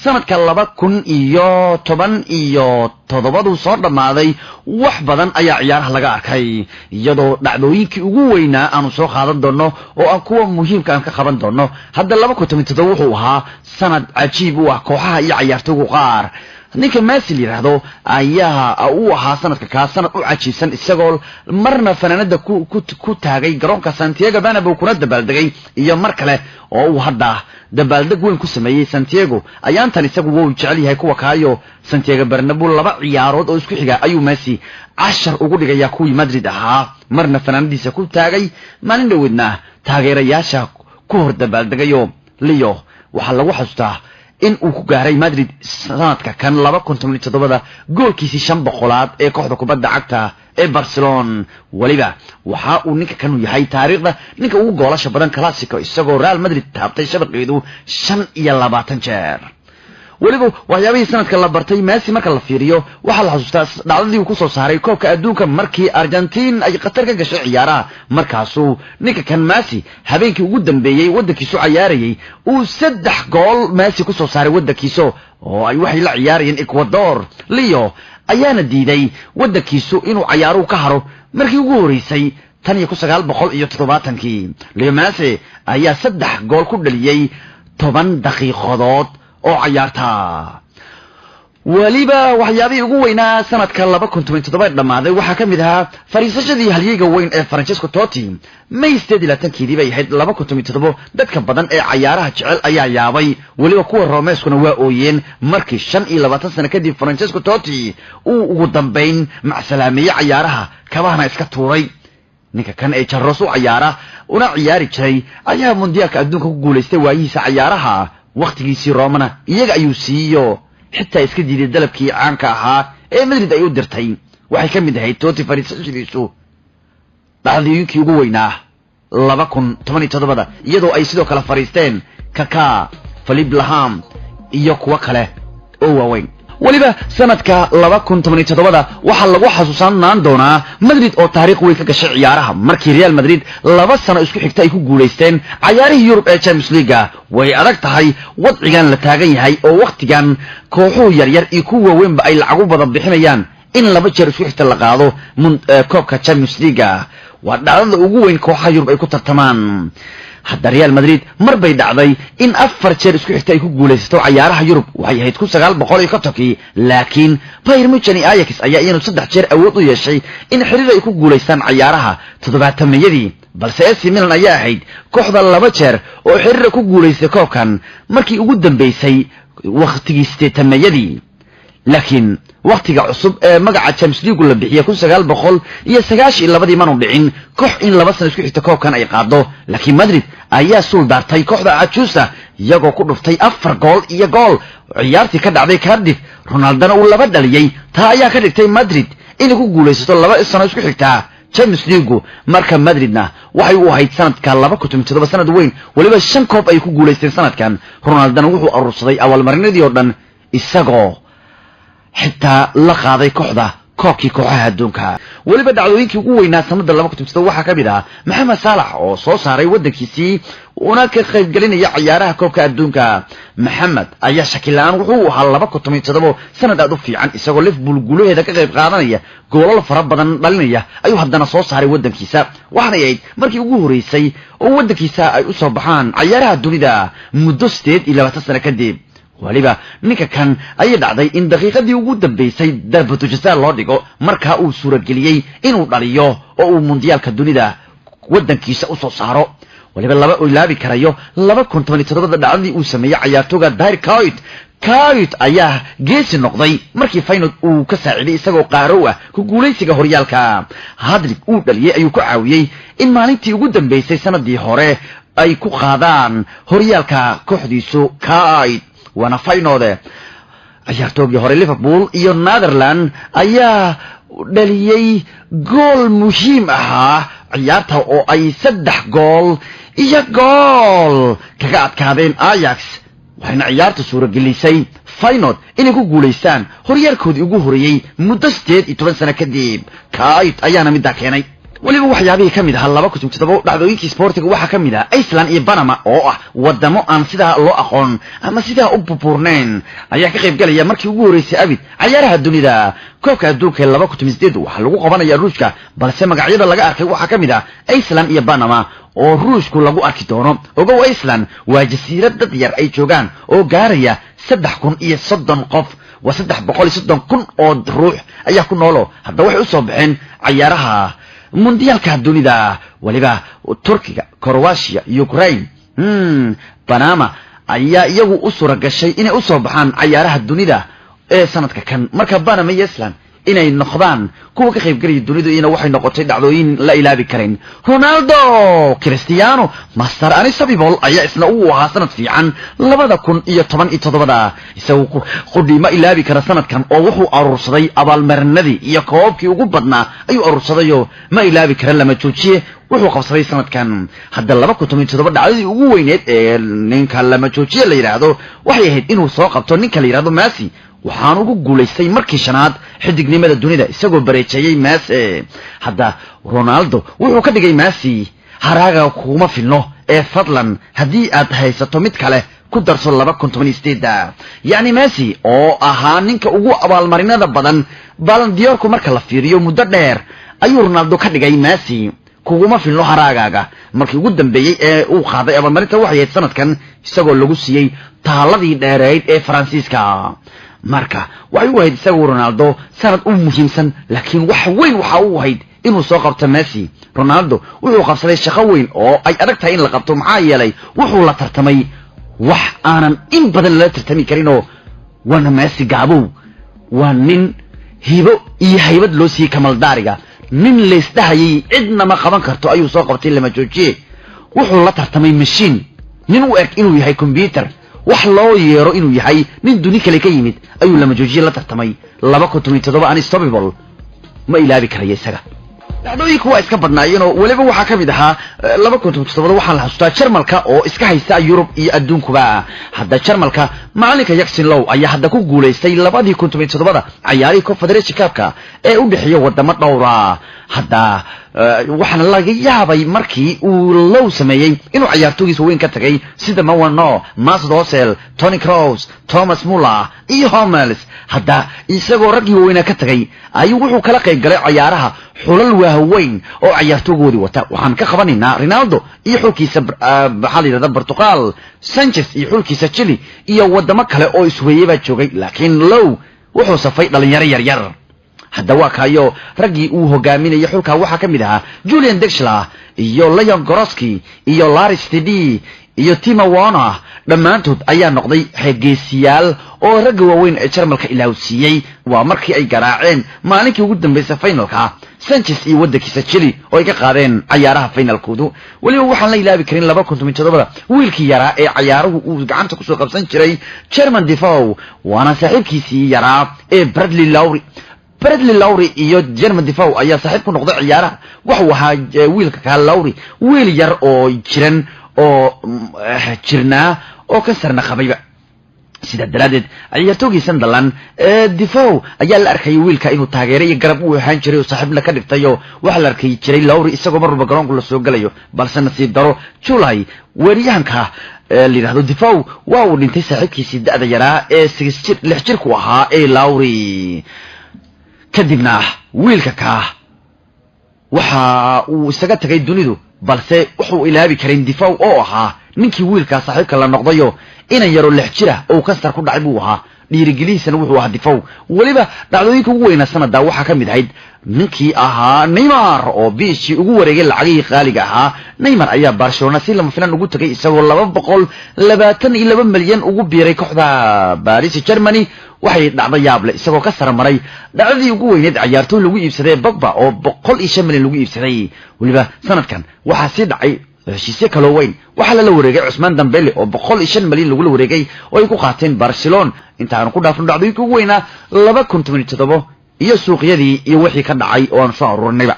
sanadka 2017 soo dhamaaday wax badan ayaa ciyaaraha laga arkay iyadoo dhacdooyinkii ugu weynaa aanu soo qaadan doono oo aan kuwa muhiimka aan ka qaban doono hadda 2017 wuxuu ahaa sanad cajiib u ah kooxaha iyo ciyaartooyga qaar ninka Messi yiraahdo ayaa uu ahaa sanadka ka sanad u cajiibsan isagoo marna fanaanada ku taagay garoonka Santiago Bernabeu kuna dabaaldegay iyo mar kale oo uu hadda dabaaldeg weyn ku sameeyay Santiago ayaan tan isagu wuu jecel yahay kuwa kaayo Santiago Bernabeu laba ciyaarood oo isku xiga ayuu Messi 10 ugu dhigaya kuwii Madrid ahaa marna fanaanadiisa ku taagay maalin dhaweedna taageerayaasha ku hor dabaaldegayo Leo waxa lagu xasuustaa in uu ku gaaray Madrid sanadka kan 2017 goolkiisii 500 ee kooxda kubadda cagta ee Barcelona waliba waxa uu ninka kan yahay taariikhda ninka ugu goolasha badan Clasico isagoo Real Madrid taabtay shabaqeedu 25 jeer waliba waxyaabihii sanadka la bartay Messi marka la fiiriyo waxa la xasuustaa dhacdadii uu ku soo saaray koobka adduunka markii Argentina ay qatar ka gashay ciyaaraha markaasuu ninka kan Messi habeenkii ugu dambeeyay wadankiisu ciyaarayay uu 3 gool Messi ku soo saaray wadankiiso oo ay waxay la ciyaarayeen Ecuador Leo ayaana diiday wadankiisu inuu ciyaaruhu ka haro markii ugu horeysay tan iyo 1970kii Leo Messi ayaa 3 gool ku dhaliyay 10 daqiiqadood oo ciyaarta waliba waxyaabihii ugu weynaa sanadka 2017 dhamaaday waxa kamid ahaa fariisashadii halyeeyga weyn ee Francesco Totti May 18 bay ahayd 2017 dadka badan ee ciyaaraha jecel ayaa yaabay waliba kuwa Romeskuna waa ooyeen markii 25 sano kadib Francesco Totti uu ugu dambeyn macsalaameeyay ciyaaraha kabahana iska tuuray ninka kan ee Charles u ciyaara una ciyaari jiray ayaa Mundialka adduunka ku guuleystay waayihiisa ciyaaraha waqtigiisii Romana iyaga ayuu siiyo xitaa iska diiday dalabkii caanka ahaa ee Madrid ay u dirtay waxay kamid ahayd Totti fariisashadiisu dhacdooyinkii ugu weynaa 2017 iyadoo ay sidoo kale fariisteen Kaká Philippe Lahm iyo kuwa kale oo waaweyn waliba sanadka 2017 waxa lagu xasuusanaan doonaa Madrid oo taariikh weyn ka gashay ciyaaraha markii Real Madrid 2 sano isku xigta ay ku guuleysteen ciyaarihii Europe ee Champions League way adag tahay wadcigan la taagan yahay oo waqtigan kooxuhu yaryar iyo kuwa weynba ay lacag u badan bixinayaan in 2 jeer isku xigta la qaado koobka Champions League waa dhacdada ugu weyn kooxaha Europe ay ku tartamaan hadda Real Madrid mar bay dhacday in 4 jeer isku xigta ay ku guuleysato ciyaaraha Europe waxay ahayd 1950 laakiin Bayern Munich iyo Ajax ayaa iyana 3 jeer awood u yeeshay in xiriir ay ku guuleystaan ciyaaraha 70-yadii balse AC Milan ayaa ahayd kooxda 2 jeer oo xiriir ku guuleysay koobkan markii ugu dambeysay waqtigii 80-yadii laakiin waqtiga cusub ee magaca Champions League la bixiyay 1992 maanu dhicin koox in 2 sano isku xigta koobkan ay qaado laakiin Madrid ayaa suul daartay kooxda Achusa iyagoo ku dhuftay 4 gool iyo gool ciyaartii ka dhacday Cardiff Ronaldo uu 2 dhaliyay taa ayaa ka dhigtay Madrid inay ku guuleysato 2 sano isku xigta Champions League marka Madridna waxay u ahayd sanadka 2017 sanad weyn waliba 5 koob ay ku guuleysteen sanadkan Ronaldo wuxuu urursaday awalmarinadii oo dhan isagoo xitaa la qaaday kooxda koobkii kooxaha adduunka waliba dhacdooyinkii ugu weynaa sanadda 2017 waxa kamid ah Mohamed Salah oo soo saaray wadankiisii una ka qayb galinaya ciyaaraha koobka adduunka Mohamed ayaa shakilaan wuxuu ahaa 2017 sanad aad u fiican isagoo Liverpool guulaheeda ka qayb qaadanaya goolal fara badan dhalinaya ayuu haddana soo saaray wadankiisa waxaana ay markii ugu horeysay oo wadankiisa ay u soo baxaan ciyaaraha dunida muddo 28 sano kadib waliba ninka kan ay dhacday in daqiiqadii ugu dambeysay darbato jazaar loo dhigo marka uu suurageliyay inuu dhaliyo oo uu Mundialka dunida wadankiisa u soo saaro waliba laba oo ilaabi karayo 2017 dhacdadii uu sameeyay ciyaartooyga Dirk Kuyt ayaa geesi noqday markii final uu ka saaciday isagoo qaaro ah ku guuleysiga horyaalka Hadrik uu dhaliyay ayuu ku caawiyay in maalintii ugu dambeysay sanadii hore ay ku qaadaan horyaalka kooxdiisu Kuyt wana finode ciyaartoogii hore Liverpool iyo Netherlands ayaa dhaliyay gool muhiim ah ciyaarta oo ay 3 gool iyo gool kaga adkaadeen Ajax waxayna ciyaarta suuragelisay Feyenoord inay ku guuleystaan horyaalkoodii ugu horeeyay muddo 18 sano kadib Kuyt ayaana mid keenay waliba waxyaabihii kamid ahaa 2007 dhacdooyinkii sportiga waxa kamid ah Iceland iyo Panama oo ah wadamo aan sida loo aqoon ama sida u burburneen ayaa ka qayb galaya markii ugu horeysay abid ciyaaraha dunida koobka adduunka 2008 waxa lagu qabanaya Ruushka balse magacyada laga arkay waxa kamid ah Iceland iyo Panama oo Ruushku lagu arki doono ogow Iceland waa jasiirad dad yar ay joogaan oo gaaraya 330 qof wa 330 oo ruux ayaa ku noolo hadda waxay u soo baxeen ciyaaraha مونديالka dunida waliba Turkiga Croatia Ukraine Panama ayaa iyagu u sura gashay inay u soo baxaan ciyaaraha dunida ee sanadka kan marka Panama iyo Iceland inay noqdaan kuwa ka qayb galaya dunida ina waxay noqotay dhacdooyin la ilaabi karin Ronaldo Cristiano Master Anisabibol ayaa isna uu ahaa sanad fiican 2017 isagu qodima ilaabi kara sanadkan oo wuxuu arursaday abaalmarinadii iyo koobkii ugu badnaa ayuu arursaday ma ilaabi kara lama joojiye wuxuu qabsaday sanadkan hadda 2017 dhacdadii ugu weyneed ee ninka lama joojiye la yiraahdo waxay ahayd inuu soo qabto ninka la yiraahdo Messi waxaan ugu guuleystay markii shanaad xidignimada dunida isagoo bareejeeyay Messi hadda Ronaldo wuxuu ka dhigay Messi haraaga kuma filno ee fadlan hadii aad haysato mid kale ku darso 2018 yani Messi oo ahaa ninka ugu abaalmarinada badan Ballon d'Or marka la fiiriyo muddo dheer ayuu Ronaldo ka dhigay Messi kuma filno haraagaaga markii ugu dambeeyay ee uu qaaday abaalmarinta waxay sanadkan isagoo lagu siiyay taaladii dheereed ee Faransiiska marka waxay u ahayd isagu Ronaldo sanad u muhiimsan laakiin wax weyn waxa uu ahayd inuu soo qabto Messi Ronaldo wuxuu qabsaday shaqo weyn oo ay adag tahay in la qabto maxaa yeelay wuxuu la tartamay wax aanan in badan la tartami karin oo wana Messi gaabo waa nin hibo iyo haybad loo siiyay kamal daariga nin leesdahayay cidna ma qaban karto ayuu soo qabtay lama joojiye wuxuu la tartamay machine nin u eg inuu yahay computer wax loo yeero inuu yahay nin duni kale ka yimid ayuu lama joojiye la tartamay 2017 Unstoppable ma ilaabi karaya isaga dhacdooyinku waa iska badnaayeen oo waliba waxa kamid ahaa 2017 waxaan la xasuustaa Jarmalka oo iska haysta Yurub iyo adduunkuba hadda Jarmalka maalinka Jackson Low ayaa hadda ku guuleystay 2017 ciyaarihii Confederation Cup-ka ee u dhaxeeyay wadamo dhowr hadda waxaan laga yaabay markii uu Low sameeyay inuu ciyaartooygiisa weyn ka tagay sida Mawano Mesut Ozil Toni Kroos Thomas Muller iyo Hummels hadda isagoo ragii weyn ka tagay ayuu wuxuu kala qayb galay ciyaaraha xulal waaweyn oo ciyaartooygoodii wata waxaan ka qabanaynaa Ronaldo iyo xulkiisa baxalida Portugal Sanchez iyo xulkiisa Chile iyo wadamo kale oo isweeyay joogay laakiin Low wuxuu safay dhalinyaro yar hadda waa kaayo ragii uu hogaaminayay xulka waxa kamid ahaa Julian Draxler iyo Leon Goretzka iyo Larry Stede iyo Timo Werner dhamaantood ayaa noqday xegeesiyaal oo rag waaweyn ee Jarmalka ilaawsiiyay waa markii ay garaaceen maalinkii ugu dambeysay finalka Sanchez iyo wadankiisa Chile oo ay ka qaadeen ciyaaraha finalkoodu waliba waxaan la ilaabi karin 2017 wiilkii yaraa ee ciyaaruhu uu gacanta ku soo qabsan jiray German Defoe waana saaxiibkiisii yaraa ee Bradley Lowry iyo German Defoe ayaa saaxiib ku noqday ciyaaraha wuxuu ahaa wiilka ka Lowry wiil yar oo jiran oo jirnaa oo ka sarna qabayba sida daraadeed ciyaartooyga Sunderland Defoe ayaa la arkay wiilka inuu taageero iyo garab u ahaan jiray oo saaxiib la ka dhigtayo waxa la arkay jiray Lowry isagoo marba garoonka la soo galayo balse nasiib daro July wariyahanka liiraahdo Defoe waa uu dhintay saaxiibkiisii da'da yaraa ee 6 jir ku ahaa ee Lowry kadibna wiilka ka waxa uu isaga tagay dunidu balse wuxuu ilaabi karin Defoe oo ahaa ninkii wiilka saaxiibka la noqdayo inay yaro 6 jira oo kastar ku dhacay buu ahaa dhiirigelisana wuxuu ahaa Defoe waliba dhacdooyinka ugu weyn sanada waxa kamid ahayd ninkii ahaa Neymar oo biishii ugu wareegay lacagii qaaliga ahaa Neymar ayaa Barcelona si lama filan ugu tagay isagoo 222 milyan ugu biiray kooxda Paris Germany waxay dhacday yaab leh isagoo ka sarmaray dhacdadii ugu weyneed ciyaartooy lagu iibsaday Pogba oo 105 milyan lagu iibsaday waliba sanadkan waxa si dhacay heshiisyo kala weyn waxa la wareegay Ousmane Dembele oo 105 milyan lagu wareegay oo ay ku qaateen Barcelona inta aan ku dhaafno dhacdooyinka ugu weynaa 2017 iyo suuqyadii iyo wixii ka dhacay oo aan soo ururnayba